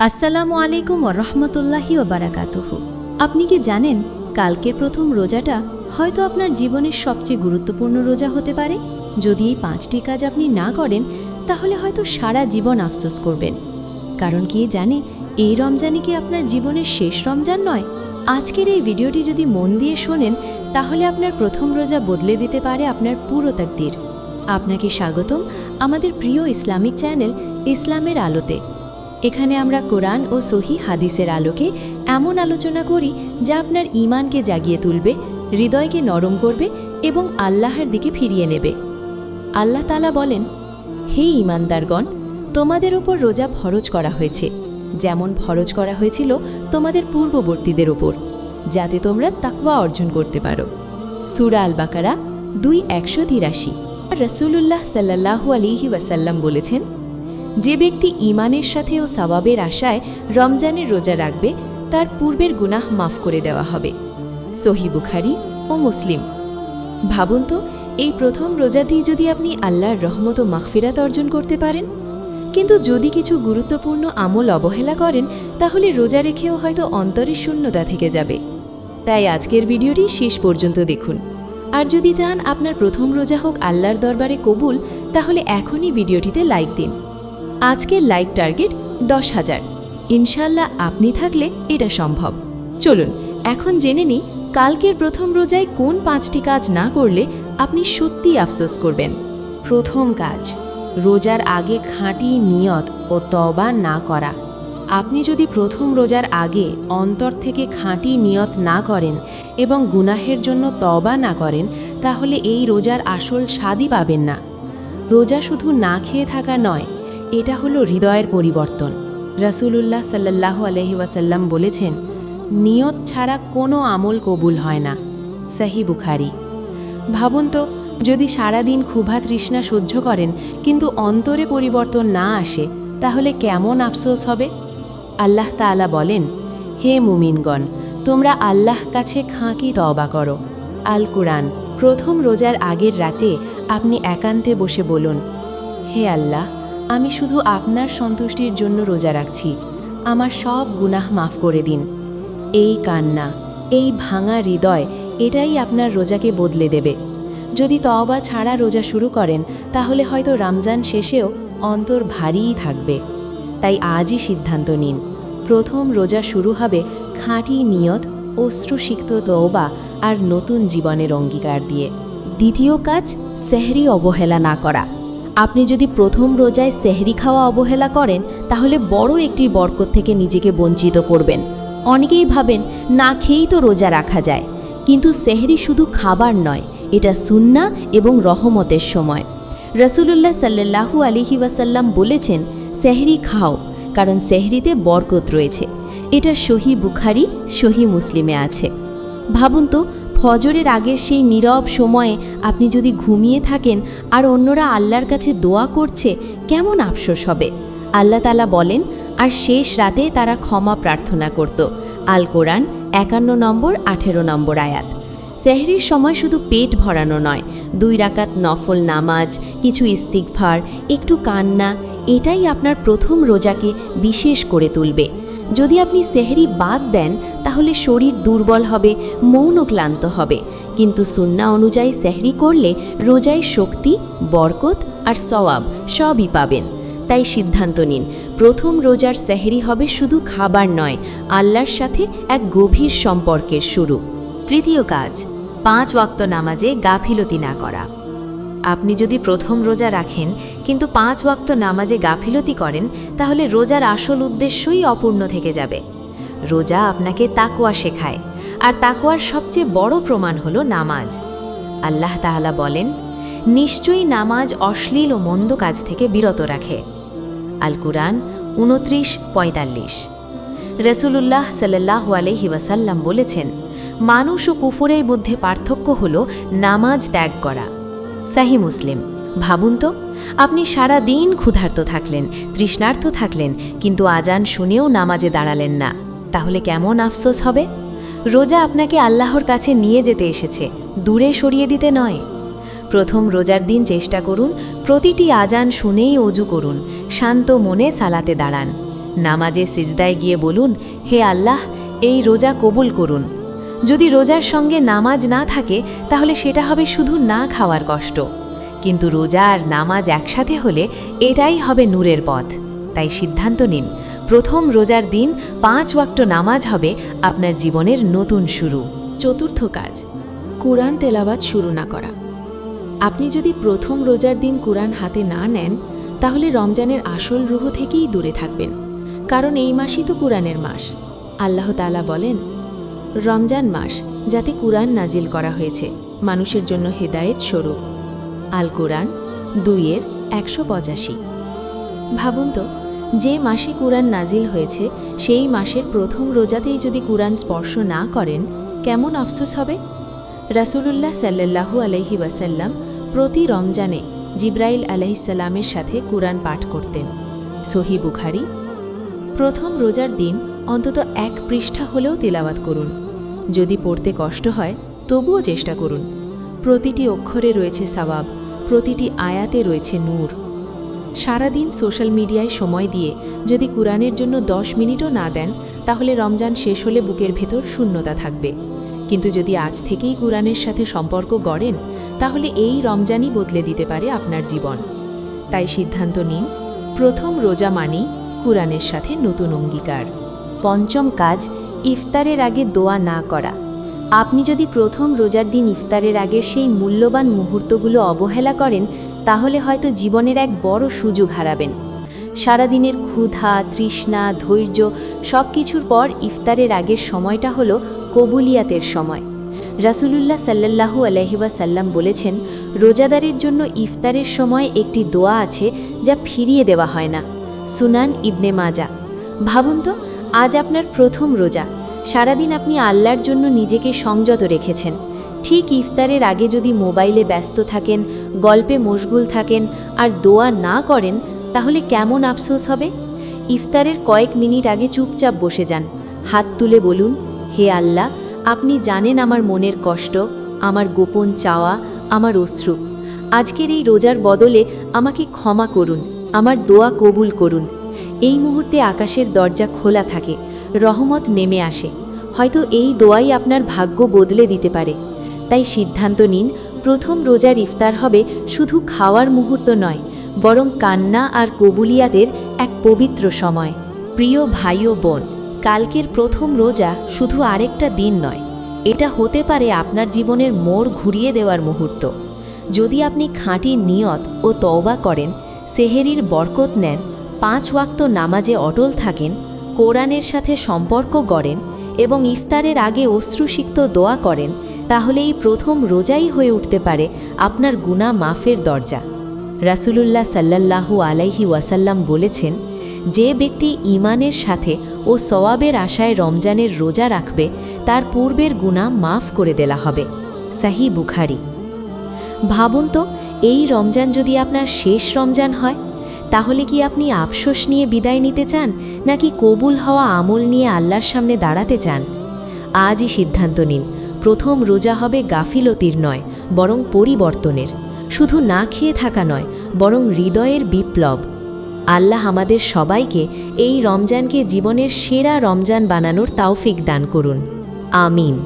আসসালামু আলাইকুম ওরহমতুল্লাহি ওবারাকাতুহু। আপনি কি জানেন কালকের প্রথম রোজাটা হয়তো আপনার জীবনের সবচেয়ে গুরুত্বপূর্ণ রোজা হতে পারে? যদি এই 5টি কাজ আপনি না করেন তাহলে হয়তো সারা জীবন আফসোস করবেন। কারণ কি জানে এই রমজানই কি আপনার জীবনের শেষ রমজান নয়? আজকের এই ভিডিওটি যদি মন দিয়ে শোনেন তাহলে আপনার প্রথম রোজা বদলে দিতে পারে আপনার পুরো তাকদীর। আপনাকে স্বাগতম আমাদের প্রিয় ইসলামিক চ্যানেল ইসলামের আলোতে। এখানে আমরা কোরআন ও সহি হাদিসের আলোকে এমন আলোচনা করি যা আপনার ঈমানকে জাগিয়ে তুলবে, হৃদয়কে নরম করবে এবং আল্লাহর দিকে ফিরিয়ে নেবে। আল্লাহ তাআলা বলেন, হে ঈমানদারগণ, তোমাদের উপর রোজা ফরজ করা হয়েছে, যেমন ফরজ করা হয়েছিল তোমাদের পূর্ববর্তীদের উপর, যাতে তোমরা তাকওয়া অর্জন করতে পারো। সূরা আল বাকারা 2:183। রাসূলুল্লাহ সাল্লাল্লাহু আলাইহি ওয়াসাল্লাম বলেছেন, যে ব্যক্তি ঈমানের সাথে ও সওয়াবের আশায় রমজানের রোজা রাখবে তার পূর্বের গুনাহ মাফ করে দেওয়া হবে। সহিহ বুখারী ও মুসলিম। ভাবুন তো, এই প্রথম রোজাতেই যদি আপনি আল্লাহর রহমত ও মাগফিরাত অর্জন করতে পারেন। কিন্তু যদি কিছু গুরুত্বপূর্ণ আমল অবহেলা করেন তাহলে রোজা রেখেও হয়তো অন্তরের শূন্যতা থেকে যাবে। তাই আজকের ভিডিওটি শেষ পর্যন্ত দেখুন। আর যদি চান আপনার প্রথম রোজা হোক আল্লাহর দরবারে কবুল, তাহলে এখনই ভিডিওটিতে লাইক দিন। আজকের লাইক টার্গেট 10,000। ইনশাল্লাহ আপনি থাকলে এটা সম্ভব। চলুন এখন জেনে নিই কালকের প্রথম রোজায় কোন 5টি কাজ না করলে আপনি সত্যিই আফসোস করবেন। প্রথম কাজ, রোজার আগে খাঁটি নিয়ত ও তওবা না করা। আপনি যদি প্রথম রোজার আগে অন্তর থেকে খাঁটি নিয়ত না করেন এবং গুনাহের জন্য তওবা না করেন তাহলে এই রোজার আসল স্বাদই পাবেন না। রোজা শুধু না খেয়ে থাকা নয়, এটা হলো হৃদয়ের পরিবর্তন। রাসূলুল্লাহ সাল্লাল্লাহু আলাইহি ওয়াসাল্লাম বলেছেন, নিয়ত ছাড়া কোনো আমল কবুল হয় না। সহিহ বুখারী। ভাবুন তো, যদি সারাদিন ক্ষুধা তৃষ্ণা সহ্য করেন কিন্তু অন্তরে পরিবর্তন না আসে তাহলে কেমন আফসোস হবে? আল্লাহ তাআলা বলেন, হে মুমিনগণ, তোমরা আল্লাহ কাছে খাঁকি তওবা করো। আল কুরআন। প্রথম রোজার আগের রাতে আপনি একান্তে বসে বলুন, হে আল্লাহ, আমি শুধু আপনার সন্তুষ্টির জন্য রোজা রাখছি, আমার সব গুনাহ মাফ করে দিন। এই কান্না, এই ভাঙা হৃদয়, এটাই আপনার রোজাকে বদলে দেবে। যদি তওবা ছাড়া রোজা শুরু করেন তাহলে হয়তো রমজান শেষেও অন্তর ভারীই থাকবে। তাই আজই সিদ্ধান্ত নিন, প্রথম রোজা শুরু হবে খাঁটি নিয়ত, অশ্রুসিক্ত তওবা আর নতুন জীবনের অঙ্গীকার দিয়ে। দ্বিতীয় কাজ, সেহরি অবহেলা না করা। আপনি যদি প্রথম রোজায় সেহরি খাওয়া অবহেলা করেন তাহলে বড় একটি বরকত থেকে নিজেকে বঞ্চিত করবেন। অনেকেই ভাবেন না খেয়েই তো রোজা রাখা যায়, কিন্তু সেহরি শুধু খাবার নয়, এটা সুন্নাহ এবং রহমতের সময়। রাসূলুল্লাহ সাল্লাল্লাহু আলাইহি ওয়াসাল্লাম বলেছেন, সেহরি খাও, কারণ সেহরিতে বরকত রয়েছে। এটা সহিহ বুখারী, সহিহ মুসলিমে আছে। ভাবুন তো, ফজরের আগের সেই নীরব সময়ে আপনি যদি ঘুমিয়ে থাকেন আর অন্যরা আল্লাহর কাছে দোয়া করছে, কেমন আফসোস হবে। আল্লাহ তাআলা বলেন, আর শেষ রাতে তারা ক্ষমা প্রার্থনা করত। আল কোরআন 51-18 আয়াত। সেহরির সময় শুধু পেট ভরানো নয়, 2 রাকাত নফল নামাজ, কিছু ইস্তিগফার, একটু কান্না, এটাই আপনার প্রথম রোজাকে বিশেষ করে তুলবে। যদি আপনি সেহরি বাদ দেন তাহলে শরীর দুর্বল হবে, মনও ক্লান্ত হবে, কিন্তু সুন্নাহ অনুযায়ী সেহরি করলে রোজায় শক্তি, বরকত আর সওয়াব সবই পাবেন। তাই সিদ্ধান্ত নিন, প্রথম রোজার সেহরি হবে শুধু খাবার নয়, আল্লাহর সাথে এক গভীর সম্পর্কের শুরু। তৃতীয় কাজ, 5 ওয়াক্ত নামাজে গাফিলতি না করা। আপনি যদি প্রথম রোজা রাখেন কিন্তু 5 ওয়াক্ত নামাজে গাফিলতি করেন তাহলে রোজার আসল উদ্দেশ্যই অপূর্ণ থেকে যাবে। রোজা আপনাকে তাকওয়া শেখায়, আর তাকওয়ার সবচেয়ে বড় প্রমাণ হলো নামাজ। আল্লাহ তাআলা বলেন, নিশ্চয়ই নামাজ অশ্লীল ও মন্দ কাজ থেকে বিরত রাখে। আল কুরআন 29:45। রাসূলুল্লাহ সাল্লাল্লাহু আলাইহি ওয়াসাল্লাম বলেছেন, মানুষ ও কুফরের মধ্যে পার্থক্য হলো নামাজ ত্যাগ করা। সহিহ মুসলিম। ভাবুন তো, আপনি সারা দিন ক্ষুধার্ত থাকলেন, তৃষ্ণার্ত থাকলেন, কিন্তু আজান শুনেও নামাজে দাঁড়ালেন না, তাহলে কেমন আফসোস হবে। রোজা আপনাকে আল্লাহর কাছে নিয়ে যেতে এসেছে, দূরে সরিয়ে দিতে নয়। প্রথম রোজার দিন চেষ্টা করুন প্রতিটি আজান শুনেই অজু করুন, শান্ত মনে সালাতে দাঁড়ান। নামাজে সিজদায় গিয়ে বলুন, হে আল্লাহ, এই রোজা কবুল করুন। যদি রোজার সঙ্গে নামাজ না থাকে তাহলে সেটা হবে শুধু না খাওয়ার কষ্ট, কিন্তু রোজা আর নামাজ একসাথে হলে এটাই হবে নূরের পথ। তাই সিদ্ধান্ত নিন, প্রথম রোজার দিন 5 ওয়াক্ত নামাজ হবে আপনার জীবনের নতুন শুরু। চতুর্থ কাজ, কুরআন তেলাওয়াত শুরু না করা। আপনি যদি প্রথম রোজার দিন কুরআন হাতে না নেন তাহলে রমজানের আসল রুহ থেকেই দূরে থাকবেন, কারণ এই মাসই তো কুরআনের মাস। আল্লাহ তাআলা বলেন, রমজান মাস যাতে কুরআন নাজিল করা হয়েছে মানুষের জন্য হেদায়েত স্বরূপ। আল কুরআন 2:185। ভাবুন তো, যে মাসে কুরআন নাজিল হয়েছে সেই মাসের প্রথম রোজাতেই যদি কুরআন স্পর্শ না করেন কেমন আফসোস হবে। রাসূলুল্লাহ সাল্লাল্লাহু আলাইহি ওয়াসাল্লাম প্রতি রমজানে জিবরাইল আলাইহিসসালামের সাথে কুরআন পাঠ করতেন। সহিহ বুখারী। প্রথম রোজার দিন অন্তত 1 পৃষ্ঠা হলেও তিলাওয়াত করুন। যদি পড়তে কষ্ট হয় তবুও চেষ্টা করুন। প্রতিটি অক্ষরে রয়েছে সওয়াব, প্রতিটি আয়াতে রয়েছে নূর। সারাদিন সোশ্যাল মিডিয়ায় সময় দিয়ে যদি কুরআনের জন্য 10 মিনিটও না দেন তাহলে রমজান শেষ হলে বুকের ভেতর শূন্যতা থাকবে। কিন্তু যদি আজ থেকেই কুরআনের সাথে সম্পর্ক গড়েন তাহলে এই রমজানই বদলে দিতে পারে আপনার জীবন। তাই সিদ্ধান্ত নিন, প্রথম রোজা মানেই কুরআনের সাথে নতুন অঙ্গীকার। পঞ্চম কাজ, ইফতারের আগে দোয়া না করা। আপনি যদি প্রথম রোজার দিন ইফতারের আগের সেই মূল্যবান মুহূর্তগুলো অবহেলা করেন তাহলে হয়তো জীবনের এক বড় সুযোগ হারাবেন। সারাদিনের ক্ষুধা, তৃষ্ণা, ধৈর্য সব কিছুর পর ইফতারের আগের সময়টা হলো কবুলিয়াতের সময়। রাসূলুল্লাহ সাল্লাল্লাহু আলাইহি ওয়াসাল্লাম বলেছেন, রোজাদারের জন্য ইফতারের সময় একটি দোয়া আছে যা ফিরিয়ে দেওয়া হয় না। সুনান ইবনে মাজা। ভাবুন তো, আজ আপনার প্রথম রোজা। সারাদিন আপনি আল্লাহর জন্য নিজেকে সংযত রেখেছেন। ঠিক ইফতারের আগে যদি মোবাইলে ব্যস্ত থাকেন, গল্পে মশগুল থাকেন আর দোয়া না করেন তাহলে কেমন আফসোস হবে। ইফতারের কয়েক মিনিট আগে চুপচাপ বসে যান, হাত তুলে বলুন, হে আল্লাহ, আপনি জানেন আমার মনের কষ্ট, আমার গোপন চাওয়া, আমার অশ্রু। আজকের এই রোজার বদলে আমাকে ক্ষমা করুন, আমার দোয়া কবুল করুন। এই মুহূর্তে আকাশের দরজা খোলা থাকে, রহমত নেমে আসে। হয়তো এই দোয়াই আপনার ভাগ্য বদলে দিতে পারে। তাই সিদ্ধান্ত নিন, প্রথম রোজার ইফতার হবে শুধু খাওয়ার মুহূর্ত নয়, বরং কান্না আর কবুলিয়াতের এক পবিত্র সময়। প্রিয় ভাই ও বোন, কালকের প্রথম রোজা শুধু আরেকটা দিন নয়, এটা হতে পারে আপনার জীবনের মোড় ঘুরিয়ে দেওয়ার মুহূর্ত। যদি আপনি খাঁটি নিয়ত ও তওবা করেন, সেহেরির বরকত নেন, 5 ওয়াক্ত নামাজে অটল থাকেন, কোরআনের সাথে সম্পর্ক গড়েন এবং ইফতারের আগে অশ্রুসিক্ত দোয়া করেন, তাহলে এই প্রথম রোজাই হয়ে উঠতে পারে আপনার গুনাহ মাফের দরজা। রাসূলুল্লাহ সাল্লাল্লাহু আলাইহি ওয়াসাল্লাম বলেছেন, যে ব্যক্তি ঈমানের সাথে ও সওয়াবের আশায় রমজানের রোজা রাখবে তার পূর্বের গুনাহ মাফ করে দেওয়া হবে। সহিহ বুখারী। ভাবুন তো, এই রমজান যদি আপনার শেষ রমজান হয় তাহলে কি আপনি আফসোস নিয়ে বিদায় নিতে চান, নাকি কবুল হওয়া আমল নিয়ে আল্লাহর সামনে দাঁড়াতে চান? আজই সিদ্ধান্ত নিন, প্রথম রোজা হবে গাফিলতির নয়, বরং পরিবর্তনের। শুধু না খেয়ে থাকা নয়, বরং হৃদয়ের বিপ্লব। আল্লাহ আমাদের সবাইকে এই রমজানকে জীবনের সেরা রমজান বানানোর তৌফিক দান করুন। আমিন।